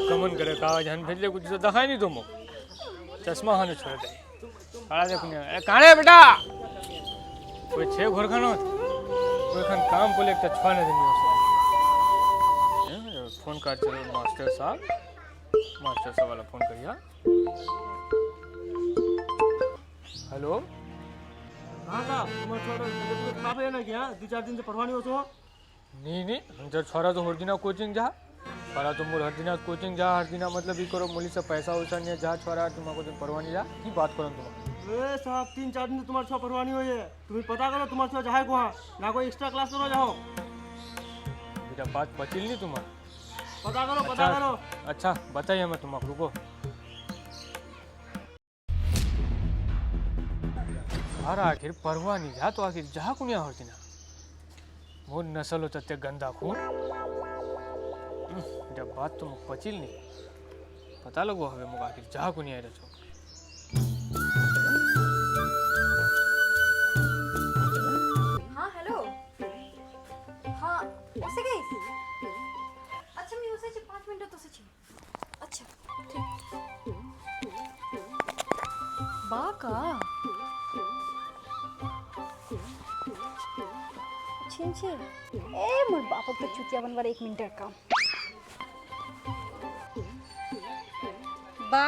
कमन करे कावा जहन भेजले कुछ तो दखाई नहीं तुम चश्मा हाने छोड़ दे काला देखने ए काणे बेटा कोई छे घरखानो कोई खान काम बोले एक छवा ने देनी फोन कर चलो मास्टर साहब वाला फोन करिया हेलो हाँ का तुम्हारा छोरा खराब है ना क्या 2-4 दिन से परवानी हो तो नहीं जब छोरा तो हर दिना कोचिंग जा छोरा तो मोर हर दिना कोचिंग जा हर दिना मतलब ई करो मोली से पैसा वैसा नहीं जा छोरा तुमको तो परवानी जा की बात करो तुम ए साहब 3-4 दिन से तुम्हारा छोरा परवानी हो है तुम्हें पता करो तुम्हारा छोरा जाए कहाँ ना कोई एक्स्ट्रा क्लास करो जाओ बेटा बात पचिल नहीं तुम्हारा पता करो अच्छा बताइए मैं तुमको रुको अरे आखिर परवा नहीं जा तो आखिर जा कुनिया होती ना वो नस्ल होता ते गंदा खून जब बात तो पचिल नहीं पता लगो हवे मुझे आखिर जा कुनिया रचो हाँ हेलो हाँ उसे गई अच्छा मैं उसे 5 मिनट तो से अच्छा ठीक बाका छे ए मोर बाप तो चुतिया बनवार 1 मिनट काम बा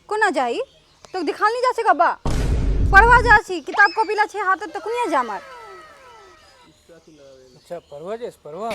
को ना जाई तो दिखा नहीं जा सका बा पढ़वा जा छी किताब कॉपी ला छे हाथ तो कुनिया जामार अच्छा परवा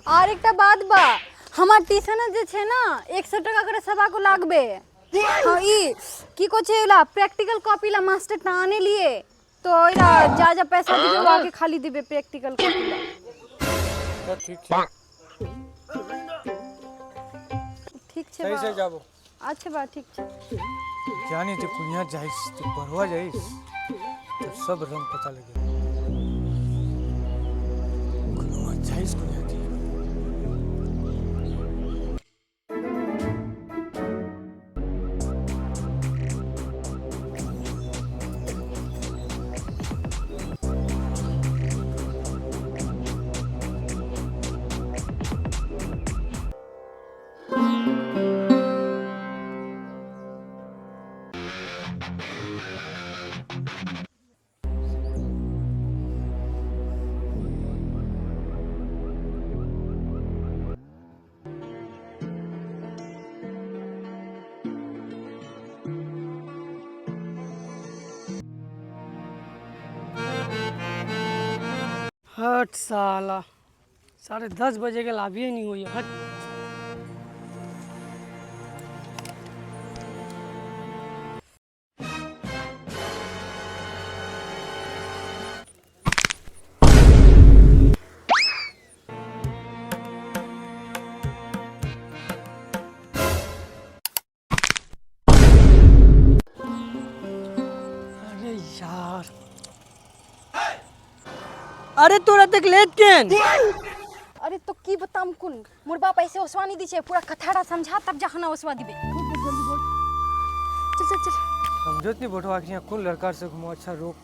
और एकटा बात बा हमार ट्यूशन जे छे ना 100 टका करे सभा को लागबे हां ई की को छेला प्रैक्टिकल कॉपी ला मास्टर टाने लिए तो इरा जा पैसा दिबे वा के खाली दिबे प्रैक्टिकल कॉपी ला तो ठीक है सही से जाबो अच्छा बा ठीक छे जानी तो कुनिया जाइस तो परवा जाइस तो सब रंग पता लगे कुनिया जाइस कुनिया की हट साला 10:30 बजे के लाभ ही नहीं हुई हट अरे यार अरे तोरा तक लेट केन अरे तो की बताम कुन मोर बाप ऐसे ओसवानी दी छे पूरा कथाड़ा समझा तब जखना ओसवा दिबे चल समझत नहीं बोटवा कि कौन लड़का से घुमो अच्छा रोक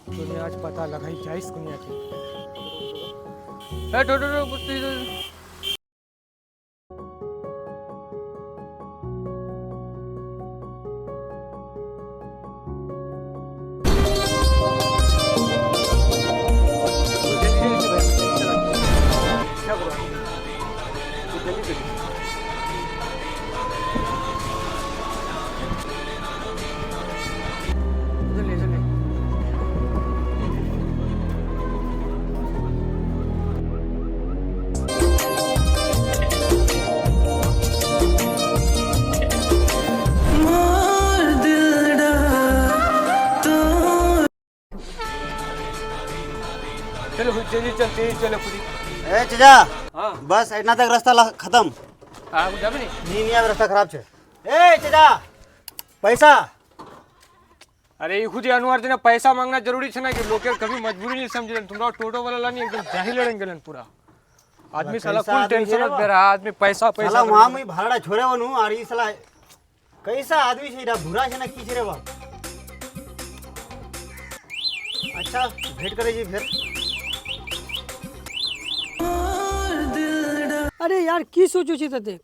तो आज पता लगा ही जाइस कुनिया की ए टोटो बुत्ती चलो पूरी ए चचा हाँ बस इतना तक रास्ता खत्म जाबे नहीं रास्ता खराब छे ए चचा पैसा अरे ये खुद अनुहार देना पैसा मांगना जरूरी है ना कि लोग कभी मजबूरी नहीं समझे तुमरा टोटो वाला नहीं एकदम जाहिल लड़न गेलन पूरा आदमी साला फुल टेंशन में रहा आदमी पैसा साला वहां में भाड़ा छोरे वनु और ई साला कैसा आदमी छे रा बुरा छे ना की छे रे बा अच्छा भेट करे जी फिर अरे यार की सोचो छी तते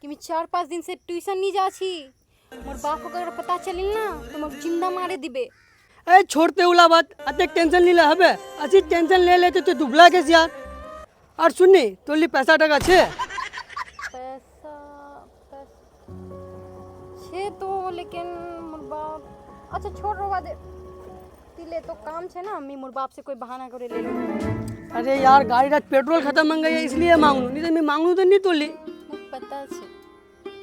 कि मैं 4-5 दिन से ट्यूशन नहीं जाछी मोर बाप को अगर पता चलिल ना तो मोर जिंदा मारे दिबे। ए छोड़ते उला बात अते टेंशन नहीं ले हबे अच्छी टेंशन ले लेते तो दुबला के यार और सुननी तोली पैसा टका छे पैसा छे तो लेकिन मोर बाप अच्छा छोड़ रवा दे तिले तो काम छे ना मैं मोर बाप से कोई बहाना करे ले लूं। अरे यार गाड़ी रात पेट्रोल खत्म हो गई है इसलिए मांगू नहीं तो मैं मांगू तो नहीं तोली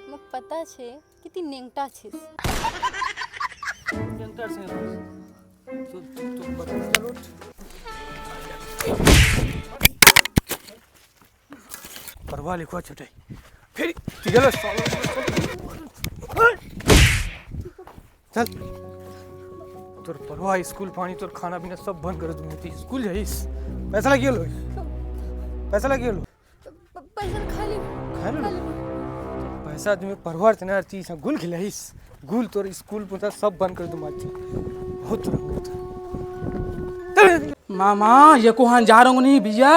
मुक पता छे कितनी नेंगटा छे परवा लिखवा छोटे फिर चलो चल तोर परवा स्कूल पानी तोर खाना पीना सब बंद कर दूंगी स्कूल जाइस पैसा लगियो लो पैसा लगियो लो पैसा खाली खा लो पैसा तुम्हें परवार तना चीज गुल खिलाइस गुल तोर स्कूल पुता सब बंद कर दूं माची बहुत रंगत मामा ये कोहान जा रहा हूँ नहीं भैया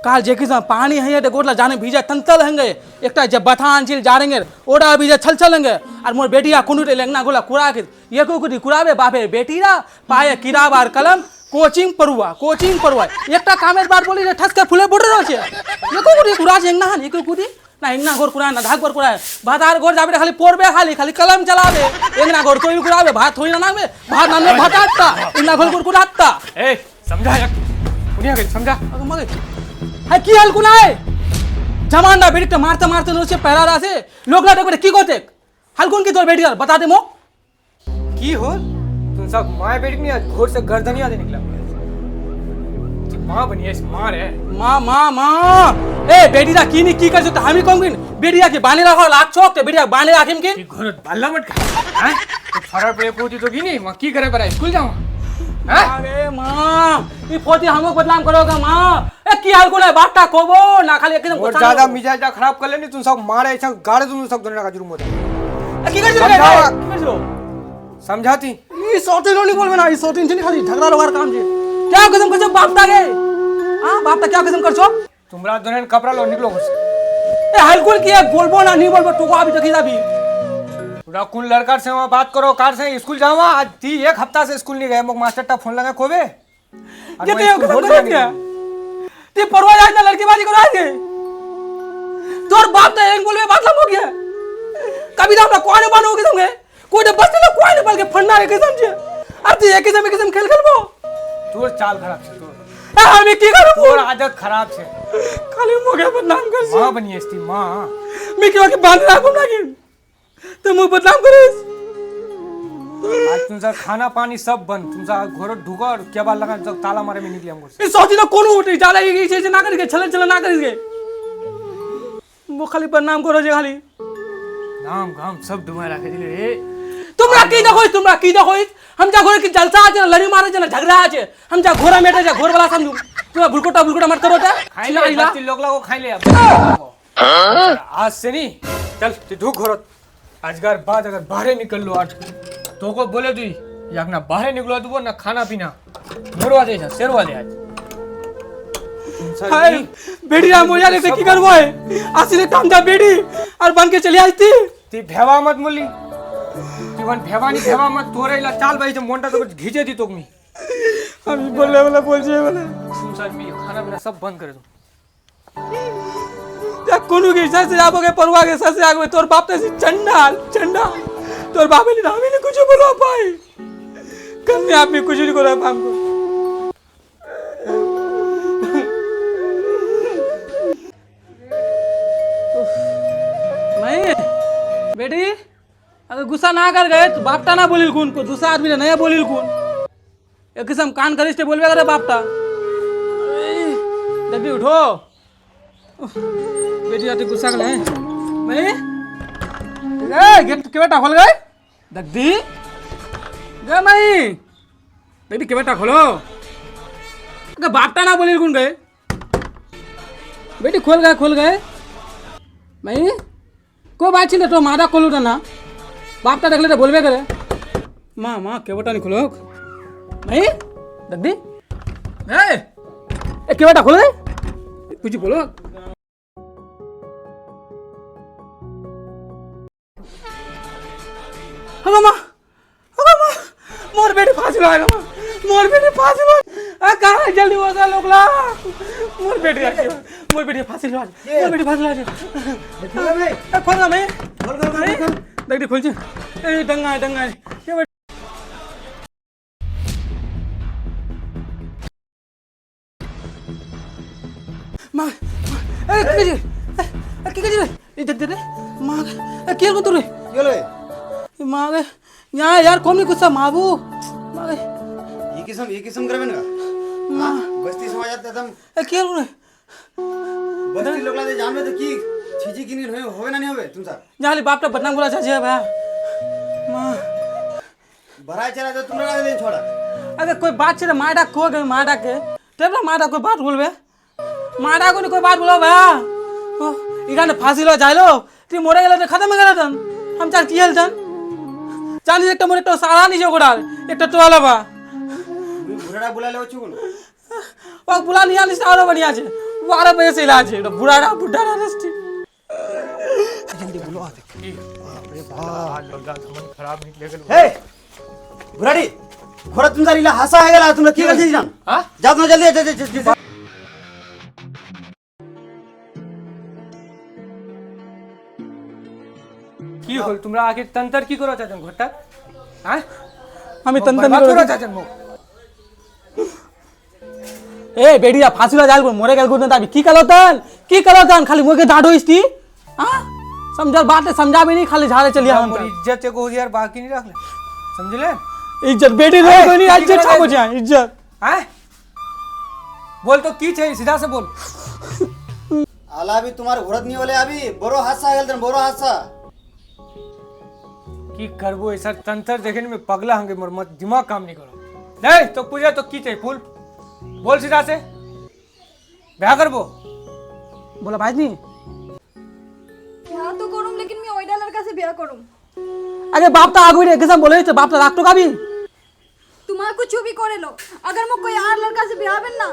काल जे किसा पानी है ये गोटला जाने भीजा तंतल हेंगे एकटा जब बथान चिल जा रहेंगे ओडा भीजा छल छल हेंगे और मोर बेटिया कुनुटे लेंगना गोला कुड़ा के ये को कुड़ी कुड़ावे बापे बेटी रा पाए किराब आर कलम कोचिंग परुआ एकटा कामेर बात बोली ठस के फुले बुड़ रहो छे ये को कुड़ी कुड़ा हेंगना हन ये को कुड़ी ना हिंगना गोर कुड़ा ना धाक गोर कुड़ा भातार गोर जाबे खाली पोरबे खाली कलम चलावे हिंगना गोर कोई कुड़ावे भात थोड़ी ना नावे भात नामे भाताता हिंगना गोर कुड़ाता ए समझा यार उनिया के समझा मगे है की हाल कुनाय जमाना बेटी तो मारते मारते नो से पहरा रहा से लोग ला देखो की कोते हाल कौन की तोर बेटी यार बता दे मो की हो तुम सब माँ बेटी नहीं घोर से गर्दनिया दे निकला माँ बनी है माँ रे माँ ए बेटी रा की नहीं की कर सकता हामी कौन किन बेटी रा के बाने रखो लाख छोक ते बेटी रा बाने राखिम किन घोर बाल्ला मत खा हैं तो फरार पड़े पोती तो की नहीं वहाँ की करे पर स्कूल जाऊँ अरे माँ ये पोती हमको बदनाम करोगा माँ ए की हाल को ना बाटा कोबो ना खाली एकदम और ज्यादा मिजाज खराब कर लेनी तुम सब मारे ऐसा गाड़े तुम सब दोनों का जुर्म होता है की कर जो समझाती ये सोते लो नहीं बोल ना ये सोते नहीं खाली झगड़ा लगा काम जे क्या कसम कर बाप ता के हां बाप ता क्या कसम कर छो तुम्हारा दोनों कपड़ा लो निकलो घर से ए हलकुल की बोलबो ना नहीं बोलबो टुको अभी तक भी पूरा कौन लड़का से वहाँ बात करो कार से स्कूल जाओ आज ती एक हफ्ता से स्कूल नहीं गए मुझ मास्टर टा फोन लगा खोबे ये तो कसम कर दिया ते परवाह आज ना लड़कीबाजी करो आज तोर बाप ता एक बोलबे बात लम हो गया कभी तो हमरा कोने बनो के संगे कोई तो बस ना कोई नहीं बल्कि फन्ना के समझे अब ते एक किस्म खेल खेलबो तोर चाल खराब से तोर हमें की करूं तोर आदत खराब से खाली मोगे बदनाम कर माँ बनी है इसकी माँ मैं क्यों के बांध रखूं ना कि तुम मुझे बदनाम करिस आज तुमसा खाना पानी सब बंद तुमसा घोर ढुका और क्या बात लगा जब ताला मारे में निकले हम घर इस सोची तो कौन उठे जाला ये चीज ना करके चलन ना करेंगे वो खाली बदनाम करो जे खाली नाम गाम सब डुमा रखे दिले रे तुमरा की देखो हम जा घोर की जलसा आज लड़ी मारे जना झगड़ा आज हम जा घोरा मेटे जा घोर वाला समझू तुम बुलकुटा मत करो खाई ले बच्चे लोग लागो खाई ले अब आज से नहीं चल तू ढुक घोरत आजगर बाद अगर बाहर निकल लो आज तो को बोले तू या ना बाहर निकलो तू ना खाना पीना मोरवा दे जा शेरवा दे आज हाय बेटी आ मोया ले की करबो है आसिले कांदा बेटी और बन के चली आई थी ती भेवा मत मुली जीवन भेवा मत तोरे ला चाल भाई जब मोंटा तो घिचे दी तो मी हम बोलने वाला बोल जे वाला तुम सब मी खाना पीना सब बंद कर दो या कोनु के हिसाब से आबो के परवा के हिसाब से आगे तोर बाप ते चंडाल तोर बाप ने हमें ने कुछ बोलो भाई कल ने आप भी कुछ नहीं करो हमको नहीं बेटी अगर गुस्सा ना कर गए तो बापटा ना बोलिल कौन को दूसरा आदमी ने नया बोलिल कौन एक किस्म कान करिष्ठ बोलबे करे बापटा जल्दी उठो बेटी आते गुस्सा कर नहीं ए गेट के बेटा खोल गए दग्दी गे मई बेटी के बेटा खोलो अगर बापटा ना बोलिल कौन गए बेटी खोल गए মাই কো বাঁচিলে তো মাদা কলুটা না বাপটা দেখলে তো বলবে করে মা মা কেবটানি খুলো মাই দেখ দি এ কেবটা খুলে কিছু বলো হলো মা मोर बेटी फांसी लगा मां मोर बेटी फांसी लगा आ कहां जल्दी बता लोगला मोर बेटी फांसी लगा मोर बेटी फांसी लगा ए खोल ना मैं खोल देख दे खोल छ ए दंगा ये मां ए के ए देख दे मां के को तू रे চলে मां यहाँ यार कौन नहीं गुस्सा माबू ये किस्म करबेन का मां बस्ती समाज एकदम के रे बस्ती लोगला दे जानबे तो की छिजी किनी होवे ना नहीं होवे तुमसा जाली बापटा बदनाम बोला चाचे भैया मां भराय चला तो तुमरा लगा दे छोड़ा अगर कोई बात चले माडा को गए माडा के तेरा माडा कोई बात बोलबे माडा को नहीं कोई बात बोलो भैया इगाने फांसी लो जाइलो ती मोरे गेलो तो खत्म गेलो तन हम चाल कियल तन জানিস একটা মোর একটা সারা নিছে গোড়ার একটা টোয়ালা বা বুড়াটা বুলালে হচ্ছে কোন ও বুলা নিয়ে আনিস আরো বাড়ি আছে ও আরো পয়সা ইলা আছে এটা বুড়াটা বুড়াটা রেস্টি जल्दी बोलो आ देख हाल लगा मन खराब निकले गेल हे बुराड़ी घोड़ा तुमसा लीला हंसा है गेला तुमरा की करछी जान हां जा तुम जल्दी কি হল তোমরা আগে তন্তর কি করো চাচন ঘটা হ্যাঁ আমি তন্তন করো চাচন মো ए बेडिया फांसीला जाल मोरे गेल गुदन ताबी की कलतन खाली मोके दाढो इस्ती हां समझल बात समझा भी नहीं खाली झाड़े चलिया हम हमारी इज्जत को यार बाकी नहीं रखले समझले इज्जत बेटी रे कोई नहीं इज्जत छापो जा इज्जत हैं बोल तो की छे सीधा से बोल आला भी तुम्हारे घोड़त नहीं होले अभी बरो हादसा गेल तन बरो हादसा की करबो ऐसा तंत्र देखने में पगला होंगे मोर मत दिमाग काम नहीं करो नहीं तो पूजा तो की चाहिए फूल बोल सीधा से ब्याह करबो बोला भाई नहीं ब्याह तो करूं लेकिन मैं ओइडा लड़का से ब्याह करूं अरे बाप तो आगु रे कसम बोले तो बाप तो राख तो का भी तुम्हारा कुछ भी करे लो अगर मैं कोई और लड़का से ब्याह बन ना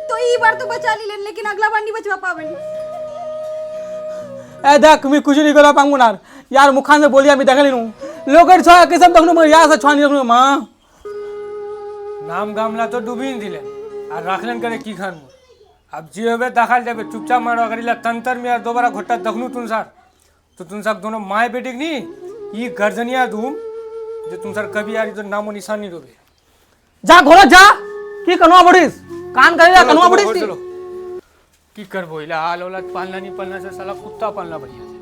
तो ई बार तो बचा ली लेकिन अगला बार नहीं बचवा पावन ए देख मैं कुछ नहीं करा पाऊंगा ना यार मुखान से बोलिया मैं देख ली लोकर छ कसम तखनो मैं यार से छानी रखनो मां नाम गामला तो डूबी नहीं दिले और राखलन करे की खान मोर अब जी होबे दाखल जाबे चुपचाप मारो अगर इला तंत्र में यार दोबारा घोटा दखनु तुनसार तो तुनसार दोनों माय बेटी नहीं ये गर्जनिया धूम जो तुनसार कभी यार इधर नामो निशान नहीं रोबे जा घोड़ा जा की कनवा बड़ीस कान करेला कनवा बड़ीस चलो की करबो इला हाल औलाद पालना नहीं पालना से साला कुत्ता पालना बढ़िया